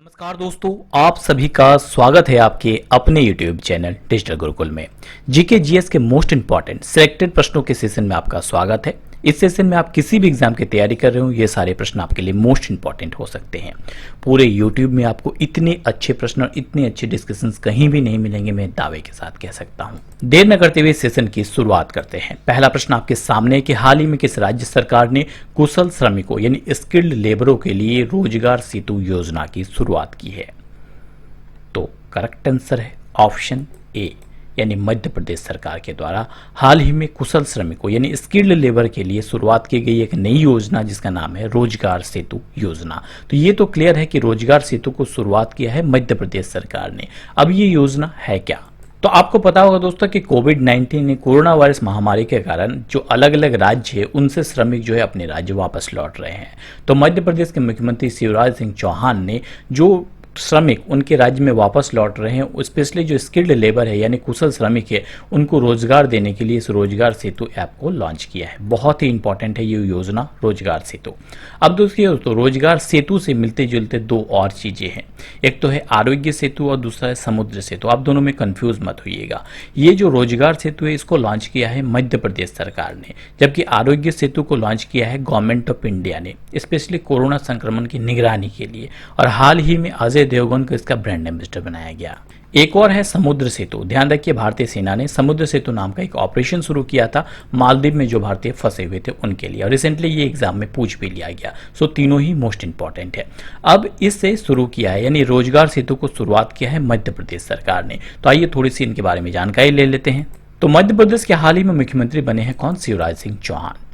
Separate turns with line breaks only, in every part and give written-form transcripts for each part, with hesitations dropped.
नमस्कार दोस्तों, आप सभी का स्वागत है आपके अपने YouTube चैनल डिजिटल गुरुकुल में। जीके जीएस के मोस्ट इंपॉर्टेंट सिलेक्टेड प्रश्नों के सेशन में आपका स्वागत है। इस सेशन में आप किसी भी एग्जाम की तैयारी कर रहे हो, ये सारे प्रश्न आपके लिए मोस्ट इंपॉर्टेंट हो सकते हैं। पूरे YouTube में आपको इतने अच्छे प्रश्न और इतने अच्छे डिस्कशंस कहीं भी नहीं मिलेंगे, मैं दावे के साथ कह सकता हूँ। देर न करते हुए सेशन की शुरुआत करते हैं। पहला प्रश्न आपके सामने कि हाल ही में किस राज्य सरकार ने कुशल श्रमिकों यानी स्किल्ड लेबरों के लिए रोजगार सेतु योजना की शुरुआत की है? तो करेक्ट आंसर है ऑप्शन ए, यानी मध्य प्रदेश सरकार के द्वारा हाल ही में कुशल श्रमिकों यानी स्किल्ड लेबर के लिए शुरुआत की गई एक नई योजना जिसका नाम है रोजगार सेतु योजना। तो ये तो क्लियर है कि रोजगार सेतु को शुरुआत किया है मध्य प्रदेश सरकार ने। अब ये योजना है क्या? तो आपको पता होगा दोस्तों कि कोविड-19 ने कोरोना वायरस महामारी के कारण जो अलग अलग राज्य है उनसे श्रमिक जो है अपने राज्य वापस लौट रहे हैं। तो मध्य प्रदेश के मुख्यमंत्री शिवराज सिंह चौहान ने जो श्रमिक उनके राज्य में वापस लौट रहे हैं, स्पेशली जो स्किल्ड लेबर है यानी कुशल श्रमिक है, उनको रोजगार देने के लिए इस रोजगार सेतु ऐप को लॉन्च किया है। बहुत ही इंपॉर्टेंट है ये योजना रोजगार सेतु। अब दोस्तों रोजगार सेतु से मिलते जुलते दो और चीजें हैं, एक तो है आरोग्य सेतु और दूसरा है समुद्र सेतु। आप दोनों में कंफ्यूज मत होइएगा। ये जो रोजगार सेतु है इसको लॉन्च किया है मध्य प्रदेश सरकार ने, जबकि आरोग्य सेतु को लॉन्च किया है गवर्नमेंट ऑफ इंडिया ने, स्पेशली कोरोना संक्रमण की निगरानी के लिए। और हाल ही में अजय देवगन को इसका ब्रांड एम्बेसडर बनाया गया। एक और है समुद्र सेतु। ध्यान रखिए, भारतीय सेना ने समुद्र सेतु नाम का एक ऑपरेशन शुरू किया था मालदीव में जो भारतीय फंसे हुए थे उनके लिए, और रिसेंटली ये एग्जाम में पूछ भी लिया गया। सो तीनों ही मोस्ट इंपॉर्टेंट है। अब इससे शुरू किया है यानी रोजगार सेतु को शुरुआत किया है मध्य प्रदेश सरकार ने। तो आइए थोड़ी सी इनके बारे में जानकारी ले लेते हैं। तो मध्य प्रदेश के हाल ही में मुख्यमंत्री बने हैं कौन? शिवराज सिंह चौहान।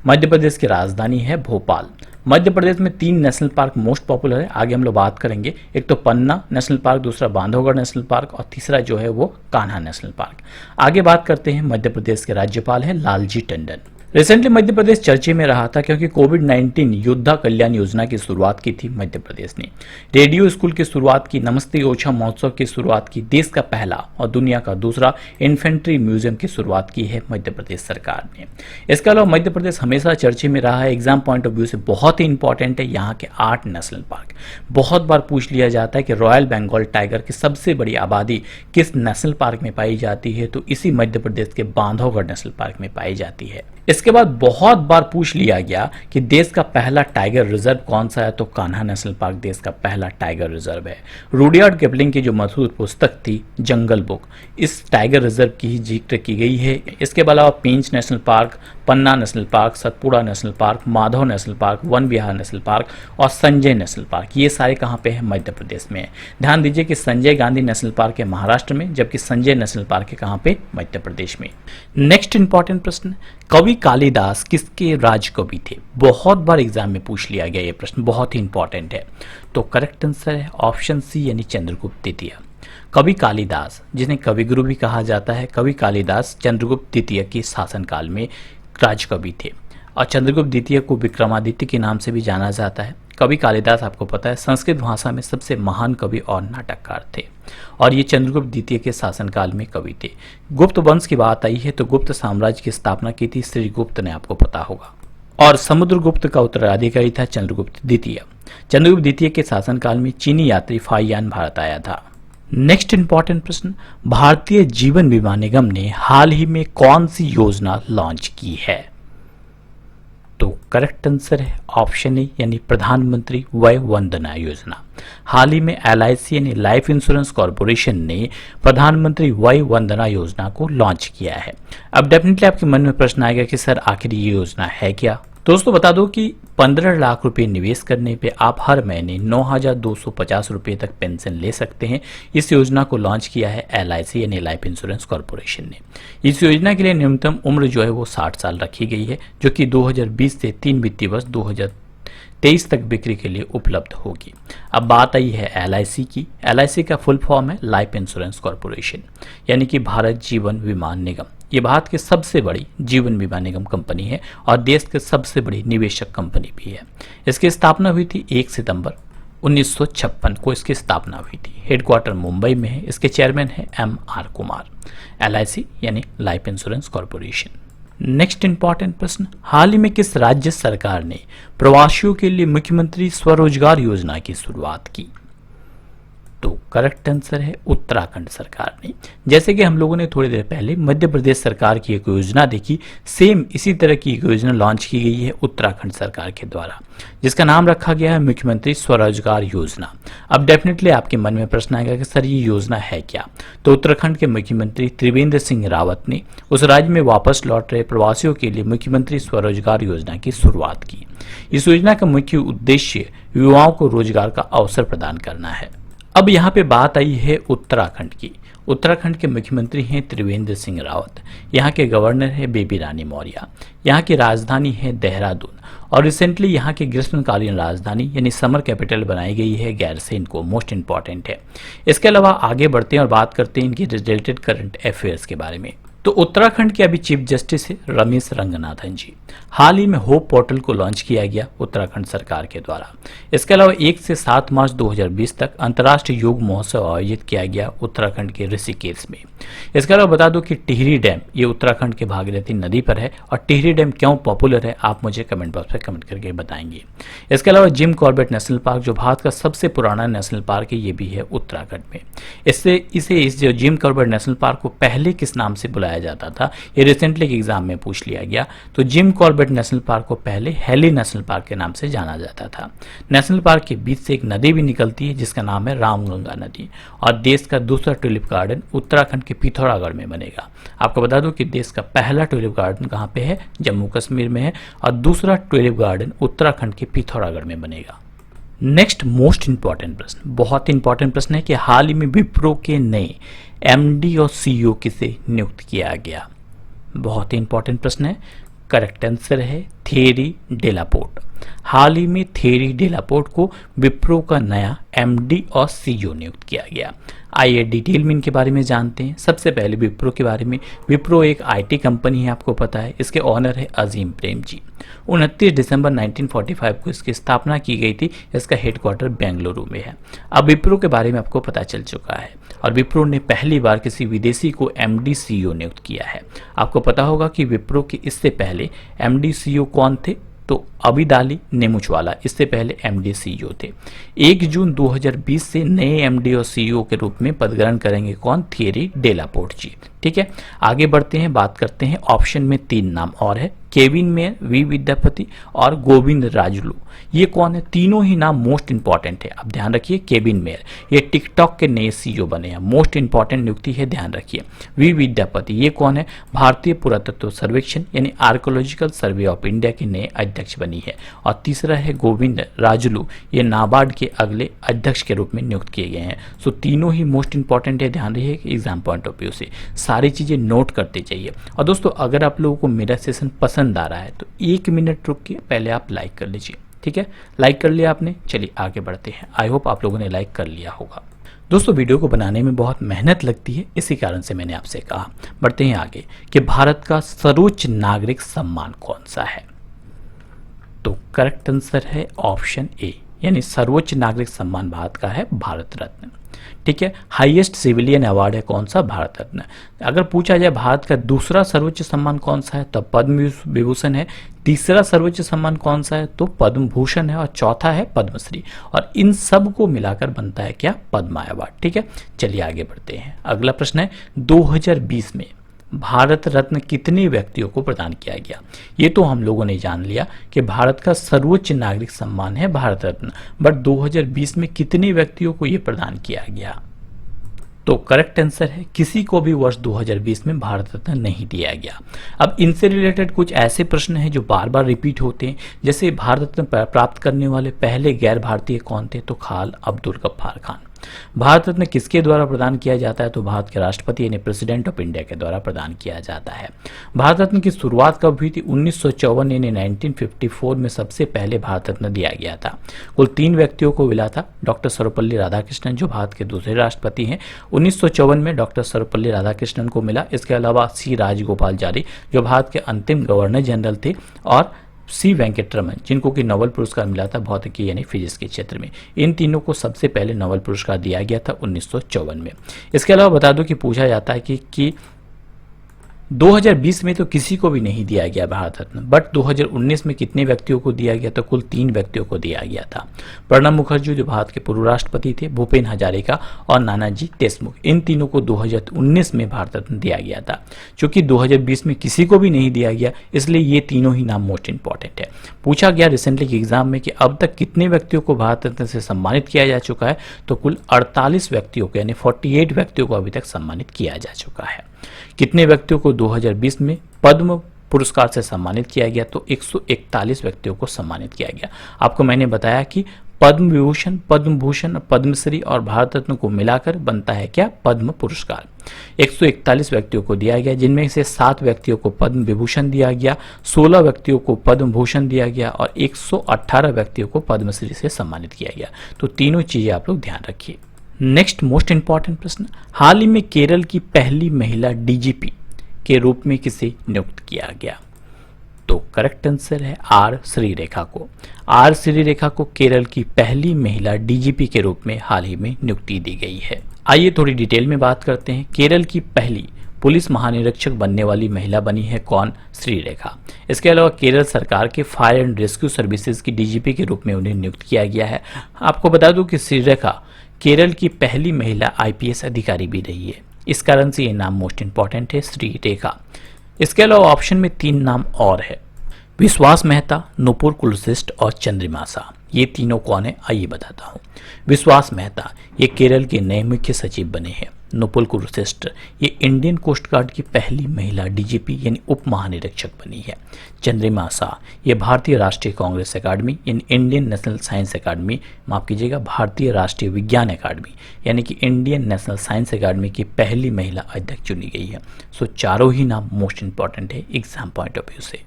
मध्य प्रदेश की राजधानी है भोपाल। मध्य प्रदेश में 3 नेशनल पार्क मोस्ट पॉपुलर है, आगे हम लोग बात करेंगे। एक तो पन्ना नेशनल पार्क, दूसरा बांधवगढ़ नेशनल पार्क और तीसरा जो है वो कान्हा नेशनल पार्क। आगे बात करते हैं, मध्य प्रदेश के राज्यपाल हैं लालजी टंडन। रिसेंटली मध्य प्रदेश चर्चे में रहा था क्योंकि कोविड-19 योद्धा कल्याण योजना की शुरुआत की थी मध्य प्रदेश ने। रेडियो स्कूल की शुरुआत की, नमस्ते ओछा महोत्सव की शुरुआत की, देश का पहला और दुनिया का दूसरा इन्फेंट्री म्यूजियम की शुरुआत की है मध्य प्रदेश सरकार ने। इसके अलावा मध्य प्रदेश हमेशा चर्चे में रहा है, एग्जाम पॉइंट ऑफ व्यू से बहुत ही इंपॉर्टेंट है। यहाँ के 8 नेशनल पार्क बहुत बार पूछ लिया जाता है कि रॉयल बंगाल टाइगर की सबसे बड़ी आबादी किस नेशनल पार्क में पाई जाती है? तो इसी मध्य प्रदेश के बांधवगढ़ नेशनल पार्क में पाई जाती है। इसके बाद बहुत बार पूछ लिया गया कि देश का पहला टाइगर रिजर्व कौन सा है? तो कान्हा नेशनल पार्क देश का पहला टाइगर रिजर्व है। रुडयार्ड किपलिंग की जो मशहूर पुस्तक थी जंगल बुक, इस टाइगर रिजर्व की ही जिक्र की गई है। इसके अलावा Pench national park, Panna national park, Satpura national park, Madhav national park, Van Vihar national park और संजय नेशनल पार्क, ये सारे कहाँ पे हैं? मध्य प्रदेश में है। ध्यान दीजिए कि संजय गांधी नेशनल पार्क है महाराष्ट्र में, जबकि संजय नेशनल पार्क है कहाँ पे? मध्य प्रदेश में। नेक्स्ट इंपॉर्टेंट प्रश्न, कवि कालिदास किसके राजकवि थे? बहुत बार एग्जाम में पूछ लिया गया ये प्रश्न, बहुत ही इंपॉर्टेंट है। तो करेक्ट आंसर है ऑप्शन सी यानी चंद्रगुप्त द्वितीय। कवि कालिदास, जिन्हें कविगुरु भी कहा जाता है, कवि कालिदास चंद्रगुप्त द्वितीय के शासनकाल में राजकवि थे। और चंद्रगुप्त द्वितीय को विक्रमादित्य के नाम से भी जाना जाता है। कवि कालिदास आपको पता है संस्कृत भाषा में सबसे महान कवि और नाटककार थे, और ये चंद्रगुप्त द्वितीय के शासनकाल में कवि थे। गुप्त वंश की बात आई है तो गुप्त साम्राज्य की स्थापना की थी श्रीगुप्त ने, आपको पता होगा, और समुद्रगुप्त का उत्तराधिकारी था चंद्रगुप्त द्वितीय। चंद्रगुप्त द्वितीय के शासनकाल में चीनी यात्री फाहियान भारत आया था। नेक्स्ट इंपॉर्टेंट प्रश्न, भारतीय जीवन बीमा निगम ने हाल ही में कौन सी योजना लॉन्च की है? तो करेक्ट आंसर है ऑप्शन ए यानी प्रधानमंत्री वय वंदना योजना। हाल ही में LIC यानी लाइफ इंश्योरेंस कॉर्पोरेशन ने प्रधानमंत्री वय वंदना योजना को लॉन्च किया है। अब डेफिनेटली आपके मन में प्रश्न आएगा कि सर आखिर ये योजना है क्या? दोस्तों बता दो कि 15 लाख रुपए निवेश करने पे आप हर महीने 9,250 रुपये तक पेंशन ले सकते हैं। इस योजना को लॉन्च किया है LIC यानी लाइफ इंश्योरेंस कॉर्पोरेशन ने। इस योजना के लिए न्यूनतम उम्र जो है वो 60 साल रखी गई है, जो कि 2020 से 3 वित्तीय वर्ष 2023 तक बिक्री के लिए उपलब्ध होगी। अब बात आई है LIC की। LIC का फुल फॉर्म है लाइफ इंश्योरेंस कॉर्पोरेशन, यानी कि भारत जीवन बीमा निगम। ये भारत की सबसे बड़ी जीवन बीमा निगम कंपनी है और देश की सबसे बड़ी निवेशक कंपनी भी है। इसकी स्थापना हुई थी 1 सितंबर 1956 को इसकी स्थापना हुई थी। हेडक्वार्टर मुंबई में है। इसके चेयरमैन है MR कुमार। LIC यानी life insurance corporation. Next important प्रश्न, हाल ही में किस राज्य सरकार ने प्रवासियों के लिए मुख्यमंत्री स्वरोजगार योजना की शुरुआत की? करेक्ट आंसर है उत्तराखंड सरकार ने। जैसे कि हम लोगों ने थोड़ी देर पहले मध्य प्रदेश सरकार की एक योजना देखी, सेम इसी तरह की एक योजना लॉन्च की गई है उत्तराखंड सरकार के द्वारा, जिसका नाम रखा गया है मुख्यमंत्री स्वरोजगार योजना। अब डेफिनेटली आपके मन में प्रश्न आएगा कि सर ये योजना है क्या। तो उत्तराखंड के मुख्यमंत्री त्रिवेंद्र सिंह रावत ने उस राज्य में वापस लौट रहे प्रवासियों के लिए मुख्यमंत्री स्वरोजगार योजना की शुरुआत की। इस योजना का मुख्य उद्देश्य युवाओं को रोजगार का अवसर प्रदान करना है। अब यहाँ पे बात आई है उत्तराखंड की। उत्तराखंड के मुख्यमंत्री हैं त्रिवेंद्र सिंह रावत, यहाँ के गवर्नर है बेबी रानी मौर्य, यहाँ की राजधानी है देहरादून और रिसेंटली यहाँ की ग्रीष्मकालीन राजधानी यानी समर कैपिटल बनाई गई है गैरसैंण को, मोस्ट इंपॉर्टेंट है। इसके अलावा आगे बढ़ते हैं और बात करते हैं इनकी रिलेटेड करंट अफेयर्स के बारे में। तो उत्तराखंड के अभी चीफ जस्टिस है रमेश रंगनाथन जी। हाल ही में होप पोर्टल को लॉन्च किया गया उत्तराखंड सरकार के द्वारा। इसके अलावा 1 से 7 मार्च 2020 तक अंतर्राष्ट्रीय योग महोत्सव आयोजित किया गया उत्तराखंड के ऋषिकेश में। इसके अलावा बता दूं कि टिहरी डैम ये उत्तराखंड के भागीरथी नदी पर है और टिहरी डैम क्यों पॉपुलर है आप मुझे कमेंट बॉक्स में कमेंट करके बताएंगे। इसके अलावा जिम कॉर्बेट नेशनल पार्क जो भारत का सबसे पुराना नेशनल पार्क है ये भी है उत्तराखंड में। इस जो जिम कॉर्बेट नेशनल पार्क को पहले किस नाम से बुलाया जाता था ये रिसेंटली के एग्जाम में पूछ लिया गया। तो जिम कॉर्बेट नेशनल पार्क को पहले हेली नेशनल पार्क के नाम से जाना जाता था। नेशनल पार्क के बीच से एक नदी भी निकलती है जिसका नाम है रामगंगा नदी और देश का दूसरा ट्यूलिप गार्डन उत्तराखंड के पिथौरागढ़ में बनेगा। आपको बता दूं कि देश का पहला ट्यूलिप गार्डन कहां पे है, जम्मू कश्मीर में है और दूसरा ट्यूलिप गार्डन उत्तराखंड के पिथौरागढ़ में बनेगा। नेक्स्ट मोस्ट इंपॉर्टेंट प्रश्न, बहुत इंपॉर्टेंट प्रश्न है कि हाल ही में विप्रो के नए एमडी और सीईओ किसे नियुक्त किया गया। बहुत ही इंपॉर्टेंट प्रश्न है। करेक्ट आंसर है थेरी डेलापोर्ट। हाल ही में थेरी डेलापोर्ट को विप्रो का नया एमडी और सीईओ नियुक्त किया गया। आइए डिटेल में इनके बारे में जानते हैं। सबसे पहले विप्रो के बारे में। विप्रो एक आईटी कंपनी है, आपको पता है। इसके ऑनर है अजीम प्रेम जी। 29 दिसंबर 1945 को इसकी स्थापना की गई थी। इसका हेडक्वार्टर बेंगलुरु में है। अब विप्रो के बारे में आपको पता चल चुका है और विप्रो ने पहली बार किसी विदेशी को एमडी सीईओ नियुक्त किया है। आपको पता होगा कि विप्रो के इससे पहले एमडी सीईओ कौन थे, तो अबिदाली नेमुचवाला इससे पहले एमडी सीईओ थे। 1 जून 2020 से नए एमडी और सीईओ के रूप में पदग्रहण करेंगे कौन, थेरी डेलापोर्ट जी। ठीक है, आगे बढ़ते हैं, बात करते हैं। ऑप्शन में 3 नाम और है, केविन मेयर, वी विद्यापति और गोविंद राजुलू। ये कौन है, तीनों ही नाम मोस्ट इंपॉर्टेंट है। अब ध्यान रखिए, केविन मेयर ये टिकटॉक के नए सीईओ बने हैं, मोस्ट इंपॉर्टेंट नियुक्ति है, ध्यान रखिए। वी विद्यापति ये कौन है, भारतीय पुरातत्व सर्वेक्षण यानी आर्कोलॉजिकल सर्वे ऑफ इंडिया के नए अध्यक्ष बनी है। और तीसरा है गोविंद राजुलू, ये नाबार्ड के अगले अध्यक्ष के रूप में नियुक्त किए गए हैं। सो तीनों ही मोस्ट इंपॉर्टेंट है, ध्यान रखिए एग्जाम पॉइंट ऑफ व्यू से सारी चीजें नोट करते जाइए। और दोस्तों अगर आप लोगों को मेरा सेशन पसंद आ रहा है तो 1 मिनट रुक के पहले आप लाइक कर लीजिए। ठीक है, लाइक कर लिया आपने, चलिए आगे बढ़ते हैं। आई होप आप लोगों ने लाइक कर लिया होगा। दोस्तों वीडियो को बनाने में बहुत मेहनत लगती है, इसी कारण से मैंने आपसे कहा। बढ़ते हैं आगे कि भारत का सर्वोच्च नागरिक सम्मान कौन सा है। तो करेक्ट आंसर है ऑप्शन ए, यानी सर्वोच्च नागरिक सम्मान भारत का है भारत रत्न। ठीक है, हाईएस्ट सिविलियन अवार्ड है कौन सा, भारत रत्न। अगर पूछा जाए भारत का दूसरा सर्वोच्च सम्मान कौन सा है तो पद्म विभूषण है। तीसरा सर्वोच्च सम्मान कौन सा है तो पद्म भूषण है और चौथा है पद्मश्री। और इन सब को मिलाकर बनता है क्या, पद्मा अवार्ड। ठीक है, चलिए आगे बढ़ते हैं। अगला प्रश्न है 2020 में भारत रत्न कितने व्यक्तियों को प्रदान किया गया। ये तो हम लोगों ने जान लिया कि भारत का सर्वोच्च नागरिक सम्मान है भारत रत्न, बट 2020 में कितने व्यक्तियों को ये प्रदान किया गया। तो करेक्ट आंसर है किसी को भी वर्ष 2020 में भारत रत्न नहीं दिया गया। अब इनसे रिलेटेड कुछ ऐसे प्रश्न हैं जो बार बार रिपीट होते हैं, जैसे भारत रत्न प्राप्त करने वाले पहले गैर भारतीय कौन थे, तो खाल अब्दुल गफ्फार खान। भारत रत्न किसके द्वारा प्रदान किया जाता है, तो भारत के राष्ट्रपति यानी प्रेसिडेंट ऑफ इंडिया के द्वारा प्रदान किया जाता है। भारत रत्न की शुरुआत कब हुई थी, 1954 यानी 1954 में सबसे पहले भारत रत्न दिया गया था। कुल 3 व्यक्तियों को मिला था, डॉक्टर सर्वपल्ली राधाकृष्णन जो भारत के दूसरे राष्ट्रपति हैं, 1954 में डॉक्टर सर्वपल्ली राधाकृष्णन को मिला। इसके अलावा सी राजगोपालचारी जो भारत के अंतिम गवर्नर जनरल थे, और सी वेंकटरमन जिनको कि नोबेल पुरस्कार मिला था भौतिकी यानी फिजिक्स के क्षेत्र में। इन तीनों को सबसे पहले नोबेल पुरस्कार दिया गया था 1954 में। इसके अलावा बता दूं कि पूछा जाता है कि 2020 में तो किसी को भी नहीं दिया गया भारत रत्न, बट 2019 में कितने व्यक्तियों को दिया गया? तो कुल 3 व्यक्तियों को दिया गया था। प्रणब मुखर्जी जो भारत के पूर्व राष्ट्रपति थे, भूपेन हजारिका और नानाजी देशमुख, इन तीनों को 2019 में भारत रत्न दिया गया था। चूंकि 2020 में किसी को भी नहीं दिया गया, इसलिए ये तीनों ही नाम मोस्ट इंपॉर्टेंट है। पूछा गया रिसेंटली के एग्जाम में कि अब तक कितने व्यक्तियों को भारत रत्न से सम्मानित किया जा चुका है, तो कुल 48 व्यक्तियों को यानी 48 व्यक्तियों को अभी तक सम्मानित किया जा चुका है। कितने व्यक्तियों को 2020 में पद्म पुरस्कार से सम्मानित किया गया? तो 141 व्यक्तियों को सम्मानित किया गया। आपको मैंने बताया कि पद्म विभूषण, पद्म भूषण, पद्मश्री और भारत रत्न को मिलाकर बनता है क्या? पद्म पुरस्कार। 141 व्यक्तियों को दिया गया, जिनमें से 7 व्यक्तियों को पद्म विभूषण दिया गया, 16 व्यक्तियों को पद्म भूषण दिया गया और 118 व्यक्तियों को पद्मश्री से सम्मानित किया गया। तो तीनों चीजें आप लोग ध्यान रखिए। नेक्स्ट मोस्ट इंपॉर्टेंट प्रश्न, हाल ही में केरल की पहली महिला डीजीपी के रूप में किसे नियुक्त किया गया? तो करेक्ट आंसर है आर श्रीरेखा को। आर श्रीरेखा को केरल की पहली महिला डीजीपी के रूप में हाल ही में नियुक्ति दी गई है। आइए थोड़ी डिटेल में बात करते हैं। केरल की पहली पुलिस महानिरीक्षक बनने वाली महिला बनी है कौन? श्रीरेखा। इसके अलावा केरल सरकार के फायर एंड रेस्क्यू सर्विसेज की डीजीपी के रूप में उन्हें नियुक्त किया गया है। आपको बता दूं कि श्रीरेखा केरल की पहली महिला आईपीएस अधिकारी भी रही है, इस कारण से ये नाम मोस्ट इंपॉर्टेंट है, श्रीरेखा। इसके अलावा ऑप्शन में 3 नाम और है, विश्वास मेहता, नुपुर कुलश्रेष्ठ और चंद्रिमासा। ये तीनों कौन है? आइए बताता हूँ। विश्वास मेहता ये केरल के नए मुख्य सचिव बने हैं। नुपुर कुलश्रेष्ठ ये इंडियन कोस्ट गार्ड की पहली महिला डीजीपी यानी उप महानिरीक्षक बनी है। चंद्रिमासा ये भारतीय राष्ट्रीय कांग्रेस अकादमी यानी इंडियन नेशनल साइंस अकादमी, माफ कीजिएगा भारतीय राष्ट्रीय विज्ञान अकादमी यानी कि इंडियन नेशनल साइंस अकादमी की पहली महिला अध्यक्ष चुनी गई है। सो चारों ही नाम मोस्ट इंपॉर्टेंट है एग्जाम पॉइंट ऑफ व्यू से।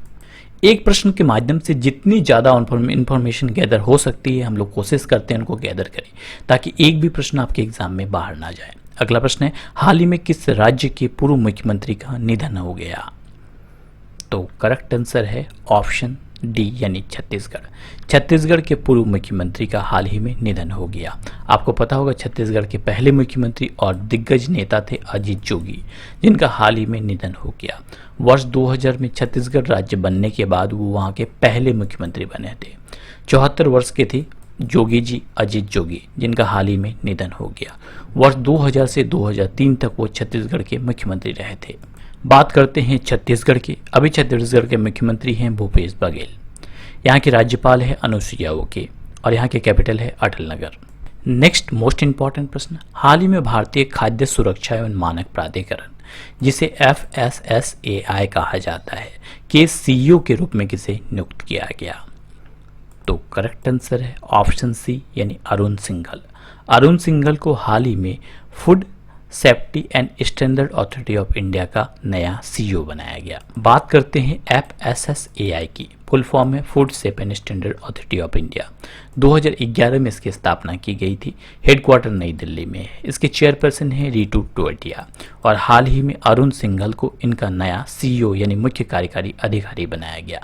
एक प्रश्न के माध्यम से जितनी ज़्यादा इंफॉर्मेशन गैदर हो सकती है, हम लोग कोशिश करते हैं उनको गैदर करें ताकि एक भी प्रश्न आपके एग्जाम में बाहर ना जाए। अगला प्रश्न है, हाल ही में किस राज्य के पूर्व मुख्यमंत्री का निधन हो गया? तो करेक्ट आंसर है ऑप्शन डी यानी छत्तीसगढ़। छत्तीसगढ़ के पूर्व मुख्यमंत्री का हाल ही में निधन हो गया। आपको पता होगा छत्तीसगढ़ के पहले मुख्यमंत्री और दिग्गज नेता थे अजीत जोगी, जिनका हाल ही में निधन हो गया। वर्ष 2000 में छत्तीसगढ़ राज्य बनने के बाद वो वहाँ के पहले मुख्यमंत्री बने थे। 74 वर्ष के थे जोगी जी, अजीत जोगी, जिनका हाल ही में निधन हो गया। वर्ष 2000 से 2003 तक वो छत्तीसगढ़ के मुख्यमंत्री रहे थे। बात करते हैं छत्तीसगढ़ के। अभी छत्तीसगढ़ के मुख्यमंत्री हैं भूपेश बघेल। यहाँ के राज्यपाल है अनुसुईया उइके और यहाँ के कैपिटल है Atal Nagar. Next most important प्रश्न, हाल ही में भारतीय खाद्य सुरक्षा एवं मानक प्राधिकरण जिसे FSSAI कहा जाता है के CEO के रूप में किसे नियुक्त किया गया? तो करेक्ट आंसर है ऑप्शन सी यानी अरुण सिंघल। अरुण सिंघल को हाल ही में food safety and standard authority of India का नया CEO बनाया गया। बात करते हैं FSSAI की, फुल फॉर्म है food safe and standard authority of India. 2011 में इसकी स्थापना की गई थी। हेडक्वार्टर नई दिल्ली में है। इसके चेयरपर्सन है रीतू टोएटिया और हाल ही में अरुण सिंघल को इनका नया CEO यानी मुख्य कार्यकारी अधिकारी बनाया गया।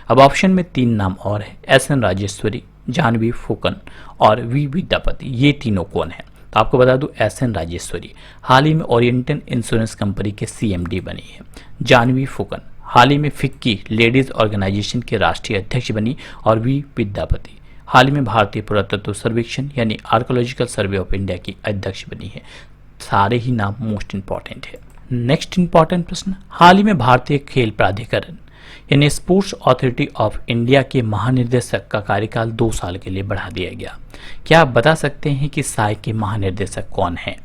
अब ऑप्शन में 3 नाम और है, SN राजेश्वरी, जानवी फूकन और V विद्यापति। ये तीनों कौन है? तो आपको बता दूं SN राजेश्वरी हाल ही में ओरिएंटल इंश्योरेंस कंपनी के CMD बनी है। जानवी फूकन हाल ही में फिक्की लेडीज ऑर्गेनाइजेशन के राष्ट्रीय अध्यक्ष बनी और V विद्यापति हाल ही में भारतीय पुरातत्व सर्वेक्षण यानी आर्कोलॉजिकल सर्वे ऑफ इंडिया की अध्यक्ष बनी है। सारे ही नाम मोस्ट इंपॉर्टेंट है। नेक्स्ट इंपॉर्टेंट प्रश्न, हाल ही में भारतीय खेल प्राधिकरण यानी स्पोर्ट्स अथॉरिटी ऑफ इंडिया के महानिर्देशक का कार्यकाल 2 साल के लिए बढ़ा दिया गया। क्या आप बता सकते हैं कि साई के महानिर्देशक कौन हैं?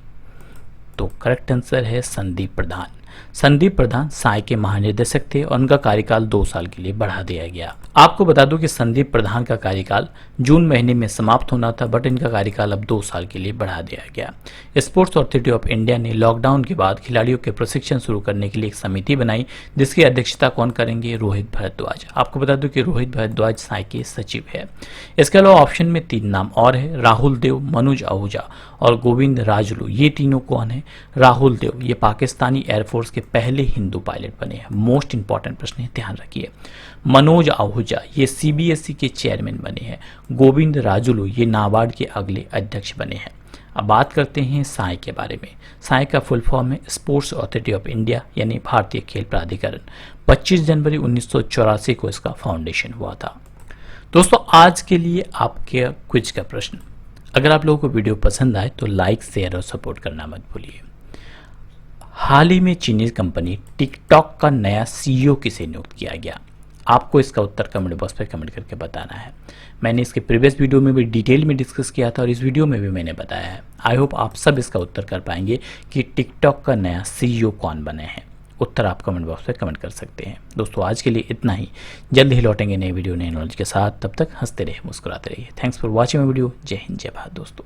तो करेक्ट आंसर है संदीप प्रधान। संदीप प्रधान साई के महानिदेशक थे और उनका कार्यकाल 2 साल के लिए बढ़ा दिया गया। आपको बता दूं कि संदीप प्रधान का कार्यकाल जून महीने में समाप्त होना था, बट इनका कार्यकाल अब 2 साल के लिए बढ़ा दिया गया। स्पोर्ट्स अथॉरिटी ऑफ इंडिया ने लॉकडाउन के बाद खिलाड़ियों के प्रशिक्षण शुरू करने के लिए एक समिति बनाई, जिसकी अध्यक्षता कौन करेंगे? रोहित भारद्वाज। आपको बता दूं कि रोहित भारद्वाज साई के सचिव है। इसके अलावा ऑप्शन में 3 नाम और है, राहुल देव, मनोज आहूजा और गोविंद राजलू। ये तीनों कौन है? राहुल देव ये पाकिस्तानी एयरफोर्स के पहले हिंदू पायलट बने हैं। मोस्ट इंपॉर्टेंट प्रश्न है, ध्यान रखिए। मनोज आहूजा ये CBSE के चेयरमैन बने हैं। गोविंद राजुलू ये नाबार्ड के अगले अध्यक्ष बने हैं। अब बात करते हैं साई के बारे में। साई का फुल फॉर्म है स्पोर्ट्स अथॉरिटी ऑफ इंडिया, यानी भारतीय खेल प्राधिकरण। 25 जनवरी 1984 को इसका फाउंडेशन हुआ था। दोस्तों, आज के लिए आपके क्विज का प्रश्न, अगर आप लोगों को वीडियो पसंद आए तो लाइक, शेयर और सपोर्ट करना मत भूलिए। हाल ही में चीनी कंपनी टिकटॉक का नया सीईओ किसे नियुक्त किया गया? आपको इसका उत्तर कमेंट बॉक्स पर कमेंट करके बताना है। मैंने इसके प्रीवियस वीडियो में भी डिटेल में डिस्कस किया था और इस वीडियो में भी मैंने बताया है। आई होप आप सब इसका उत्तर कर पाएंगे कि टिकटॉक का नया सीईओ कौन बने हैं। उत्तर आप कमेंट बॉक्स में कमेंट कर सकते हैं। दोस्तों, आज के लिए इतना ही। जल्द ही लौटेंगे नए वीडियो, नए नॉलेज के साथ। तब तक हंसते रहिए, मुस्कुराते रहिए। Thanks for watching my video. जय हिंद, जय भारत दोस्तों।